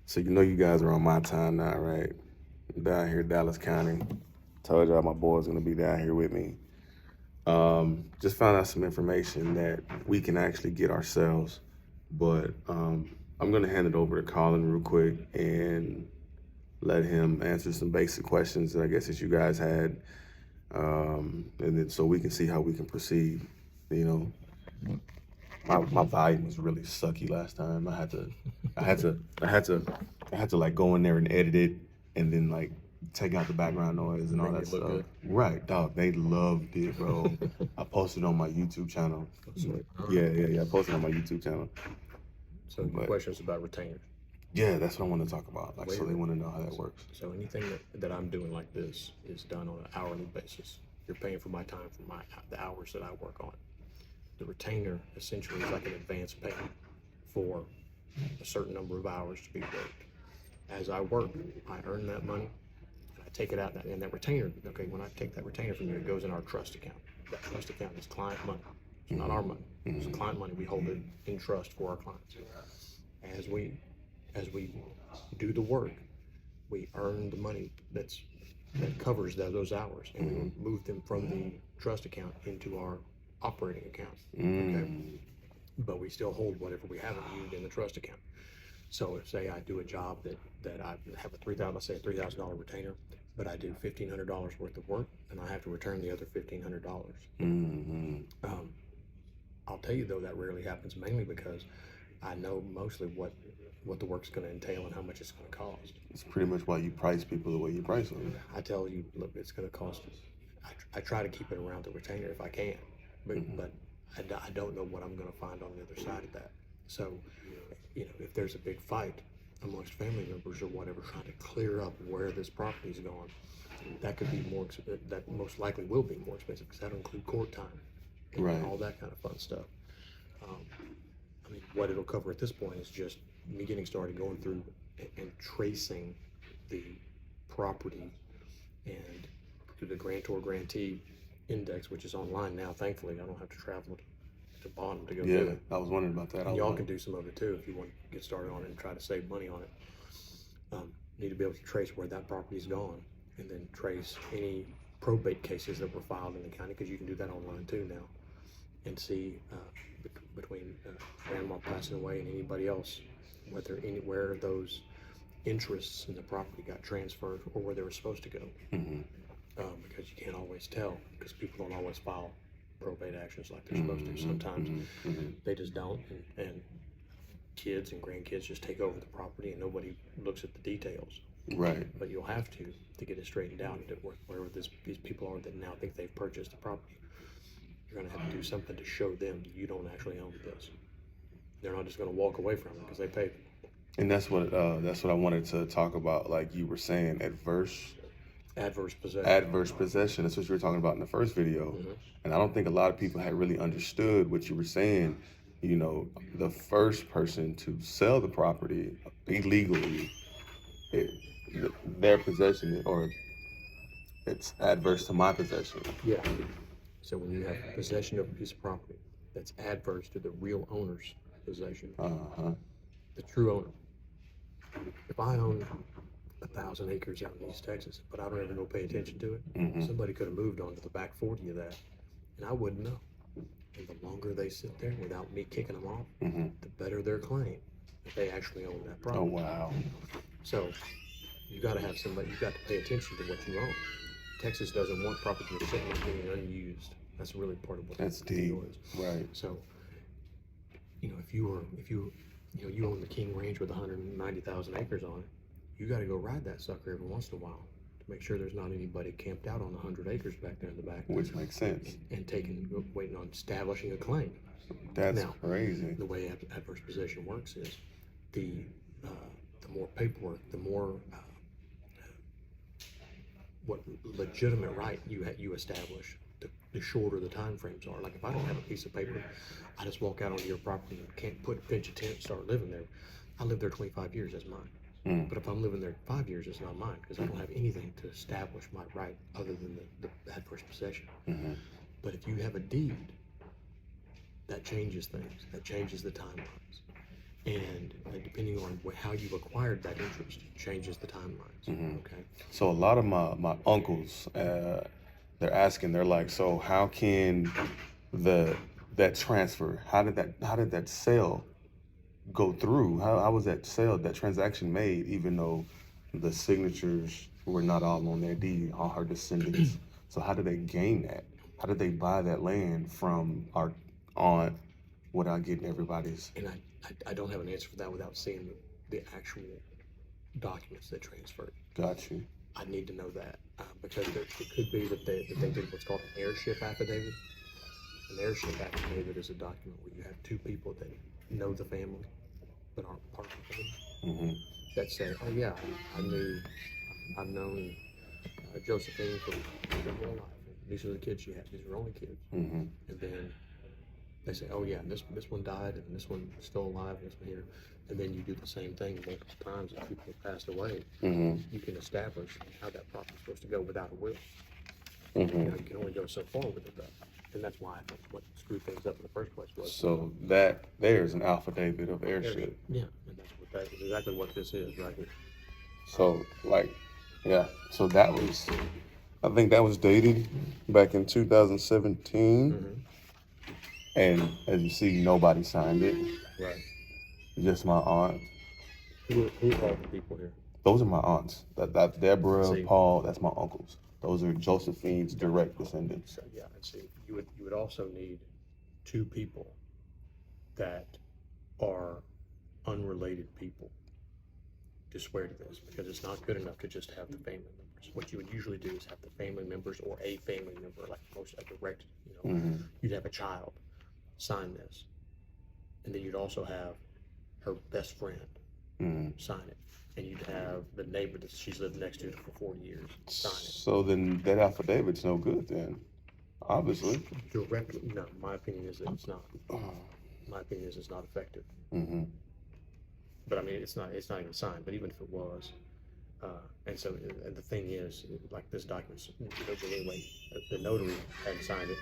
So you know you guys are on my time now, right? Down here, Dallas County. Told y'all my boy's gonna be down here with me. Just found out some information that we can actually get ourselves, but I'm gonna hand it over to Colin real quick and let him answer some basic questions that I guess that you guys had, and then so we can see how we can proceed. You know, my volume was really sucky last time. I had to like go in there and edit it, and then like take out the background noise and all Make that it look stuff. good. Right, dog. They loved it, bro. I posted on my YouTube channel. Sweet. All right. Yeah. I posted on my YouTube channel. So your But questions about retainers. yeah, that's what I want to talk about. Like, so Wait. they want to know how that works. So anything that I'm doing like this is done on an hourly basis. You're paying for my time for the hours that I work on it. The retainer essentially is like an advance payment for a certain number of hours to be worked. As I work, I earn that money and I take it out, and that retainer, okay, when I take that retainer from you, it goes in our trust account. That trust account is client money. It's not our money. It's client money. We hold it in trust for our clients. As we do the work, we earn the money that covers those hours, and we move them from the trust account into our operating account. Okay, but we still hold whatever we haven't used in the trust account. So if say I do a job that I have a $3,000 retainer, but I do $1,500 worth of work, and I have to return the other $1,500. I'll tell you though that rarely happens, mainly because I know mostly what the work's going to entail and how much it's going to cost. It's pretty much why you price people the way you price them. I tell you, look, it's going to cost. I try to keep it around the retainer if I can, but I don't know what I'm going to find on the other side of that. So, you know, if there's a big fight amongst family members or whatever, trying to clear up where this property is going, that could be more. That most likely will be more expensive because that'll include court time and Right. all that kind of fun stuff. I mean, what it'll cover at this point is just me getting started going through and tracing the property and through the grantor grantee index, which is online now. Thankfully, I don't have to travel to Bonham to go do Yeah, it. I was wondering about that. And y'all can do some of it too if you want to get started on it and try to save money on it. Need to be able to trace where that property's gone, and then trace any probate cases that were filed in the county, because you can do that online too now, and see between grandma passing away and anybody else, where those interests in the property got transferred or where they were supposed to go. Because you can't always tell, because people don't always file probate actions like they're supposed to. Sometimes they just don't, and kids and grandkids just take over the property and nobody looks at the details. Right. But you'll have to get it straightened out, wherever these people are that now think they've purchased the property. You're going to have to do something to show them you don't actually own this. They're not just going to walk away from it because they paid. And that's what I wanted to talk about. Like you were saying, adverse possession. That's what you were talking about in the first video. And I don't think a lot of people had really understood what you were saying. You know, the first person to sell the property illegally, their possession, or it's adverse to my possession. Yeah. So when you have possession of a piece of property that's adverse to the real owner's possession, the true owner. If I own 1,000 acres out in East Texas, but I don't ever go pay attention to it, somebody could have moved onto the back 40 of that, and I wouldn't know. And the longer they sit there without me kicking them off, the better their claim that they actually own that property. Oh wow! So you got to have somebody. You got to pay attention to what you own. Texas doesn't want property that's sitting there being unused. That's really part of what That's the deep, deal is. right? So, you know, if you own the King Range with 190,000 acres on it, you got to go ride that sucker every once in a while to make sure there's not anybody camped out on 100 acres back there in the back. Which makes sense. And waiting on establishing a claim. That's Now, crazy. The way adverse possession works is the more paperwork, the more what legitimate right you establish, the shorter the time frames are. Like if I don't have a piece of paper, I just walk out onto your property and can't pitch a tent and start living there. I lived there 25 years, that's mine. But if I'm living there 5 years, it's not mine, because I don't have anything to establish my right other than the adverse possession. But if you have a deed, that changes things. That changes the timelines. And depending on how you acquired that interest changes the timelines. Okay. So a lot of my uncles, they're asking, they're like, so how can that transfer? How did that sale go through? How was that transaction made, even though the signatures were not all on their deed, all her descendants? So how did they gain that? How did they buy that land from our aunt without getting everybody's? And I don't have an answer for that without seeing the actual documents that transferred. Got you. I need to know that because it could be that they did what's called an heirship affidavit. An heirship affidavit is a document where you have two people that know the family but aren't part of the family that say, "Oh yeah, I've known Josephine for her whole life. These are the kids she had. These are her only kids." And then they say, "Oh yeah, and this one died, and this one is still alive, and this one here." And then you do the same thing multiple times as people have passed away. You can establish how that property is supposed to go without a will. You can only go so far with it, though. And that's why I think what screwed things up in the first place was. So that there's an affidavit of heirship. Yeah, and that is exactly what this is right here. So so that was, I think that was dated back in 2017. And as you see, nobody signed it. Right. Just my aunt. Who are the people here? Those are my aunts. That's Deborah, See. Paul. That's my uncles. Those are Josephine's direct descendants. So yeah, and see, you would also need two people that are unrelated people to swear to this, because it's not good enough to just have the family members. What you would usually do is have the family members or a family member, like most a direct, you'd have a child sign this, and then you'd also have her best friend sign it, and you'd have the neighbor that she's lived next to for 40 years sign it. So then that affidavit's no good then, obviously. Directly, no. My opinion is that it's not. My opinion is it's not effective. But I mean, it's not even signed. But even if it was, and the thing is, like this document, anyway, the notary hadn't signed it.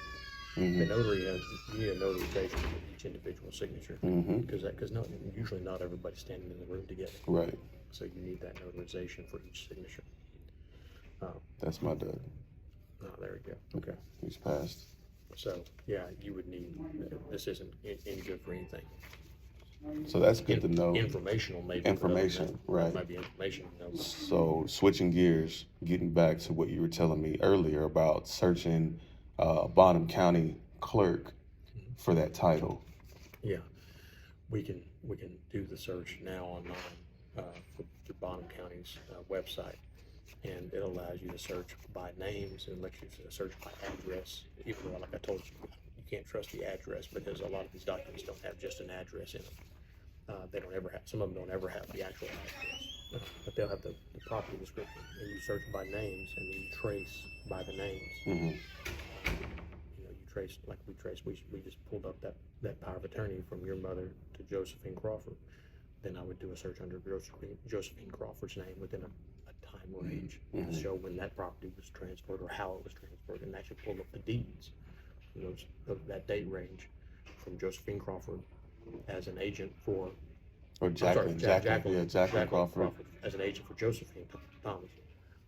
The notary you need a notarization for each individual signature, because usually not everybody's standing in the room together. Right. So you need that notarization for each signature. That's my dad. Oh, there we go. Okay. He's passed. So yeah, you would need. This isn't any good for anything. So that's good to know. Informational, maybe. Information, right. Maybe information. So switching gears, getting back to what you were telling me earlier about searching Bonham County clerk for that title. Yeah, we can do the search now online for Bonham County's website, and it allows you to search by names and lets you search by address. Even though, like I told you, you can't trust the address because a lot of these documents don't have just an address in them. They don't ever have. Some of them don't ever have the actual address, but they'll have the property description, and you search by names, and then you trace by the names. You trace like we just pulled up that power of attorney from your mother to Josephine Crawford. Then I would do a search under Josephine Crawford's name within a time range to show when that property was transferred or how it was transferred, and actually pull up the deeds from that date range from Josephine Crawford as an agent for Jacqueline Crawford as an agent for Josephine Thomas,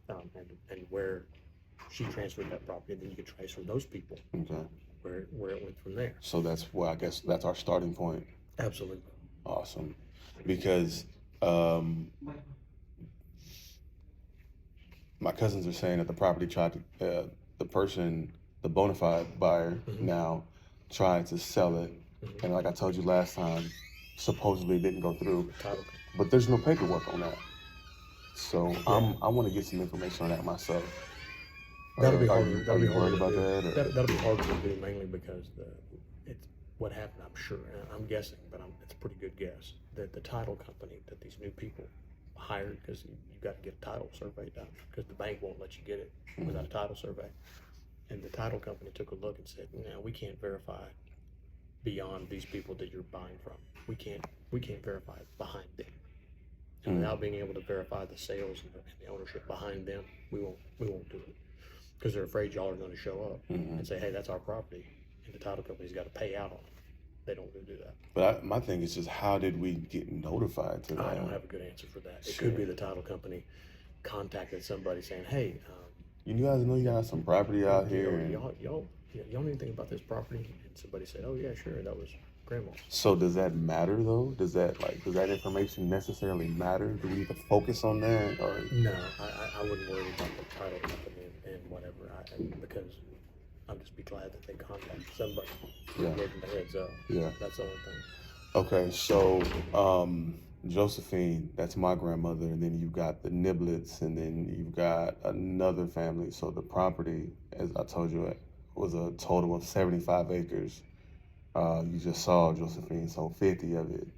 and where she transferred that property. And then you could trace from those people where it went from there. So that's where I guess that's our starting point. Absolutely. Awesome. Because my cousins are saying that the property the bona fide buyer now tried to sell it. And like I told you last time, supposedly it didn't go through. But there's no paperwork on that. So I want to get some information on that myself. That'll be hard. Are you worried about that? That'll be hard to do, mainly because it's what happened. I'm sure. I'm guessing, but it's a pretty good guess that the title company that these new people hired, because you got to get a title survey done, because the bank won't let you get it without a title survey. And the title company took a look and said, "No, we can't verify beyond these people that you're buying from. We can't verify behind them. And without being able to verify the sales and the ownership behind them, we won't do it, because they're afraid y'all are going to show up and say, hey, that's our property, and the title company's got to pay out on it. they don't do that. But my thing is just, how did we get notified to that? I don't have a good answer for that. It could be the title company contacted somebody saying, "Hey, You guys know you got some property out here. And y'all know anything about this property?" And somebody said, "Oh yeah, sure, that was grandma's." So does that matter though? Does that information necessarily matter? Do we need to focus on that, or No, I wouldn't worry about the title company and whatever, because I'd just be glad that they contacted somebody. Yeah. Gave them the heads up. Yeah. That's the only thing. Okay, so Josephine, that's my grandmother, and then you've got the Niblets, and then you've got another family. So the property, as I told you, was a total of 75 acres. You just saw Josephine sold 50 of it.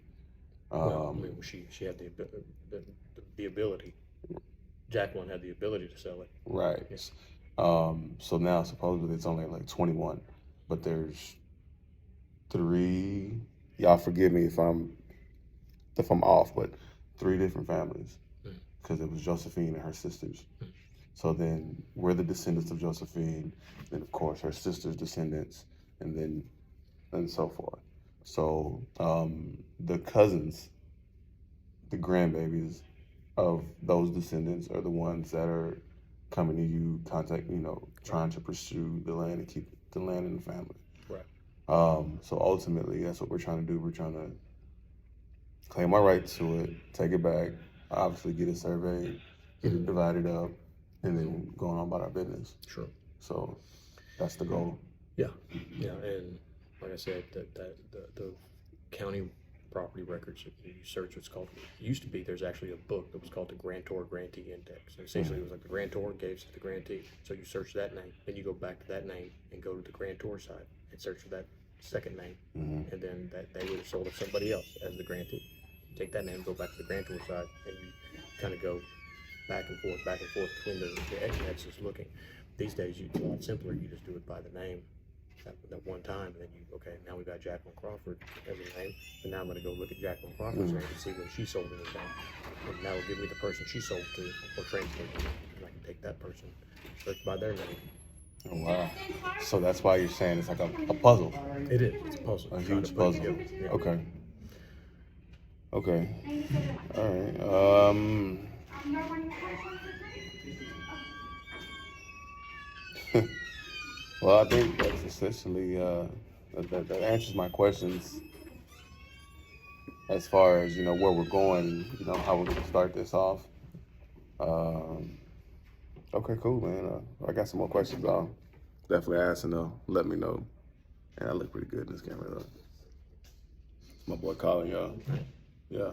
Well, I mean, she had the ability. Jacqueline had the ability to sell it. Right. Yes. So now supposedly it's only like 21, but there's 3. Y'all forgive me if I'm off, but 3 different families, because it was Josephine and her sisters. So then we're the descendants of Josephine, then of course her sister's descendants, and so forth. So the cousins, the grandbabies of those descendants are the ones that are coming to you, trying to pursue the land and keep the land in the family. Right. So ultimately, that's what we're trying to do. We're trying to claim our right to it, take it back, obviously get it surveyed, get it divided up, and then going on about our business. Sure. So that's the goal. Yeah, and like I said, the county property records, you search what's called, it used to be, there's actually a book that was called the Grantor Grantee Index. And essentially it was like the grantor gave to the grantee. So you search that name, then you go back to that name and go to the grantor side and search for that second name. And then that they would have sold it to somebody else as the grantee. Take that name, go back to the grantor side, and you kind of go back and forth between the indexes looking. These days it's a lot simpler. You just do it by the name that one time, and then now we got Jacqueline Crawford as a name, and now I'm going to go look at Jacqueline Crawford's name and see when she sold anything, and that will give me the person she sold to or transferred to, and I can take that person, search by their name. Oh, wow. So that's why you're saying it's like a puzzle. It is. It's a puzzle. A huge puzzle. Yeah. Okay. All right. Well, I think that's essentially that answers my questions as far as where we're going, how we're gonna start this off. Okay, cool, man. I got some more questions. I'll definitely ask, and they'll let me know. And I look pretty good in this camera, though. My boy calling y'all. Yeah.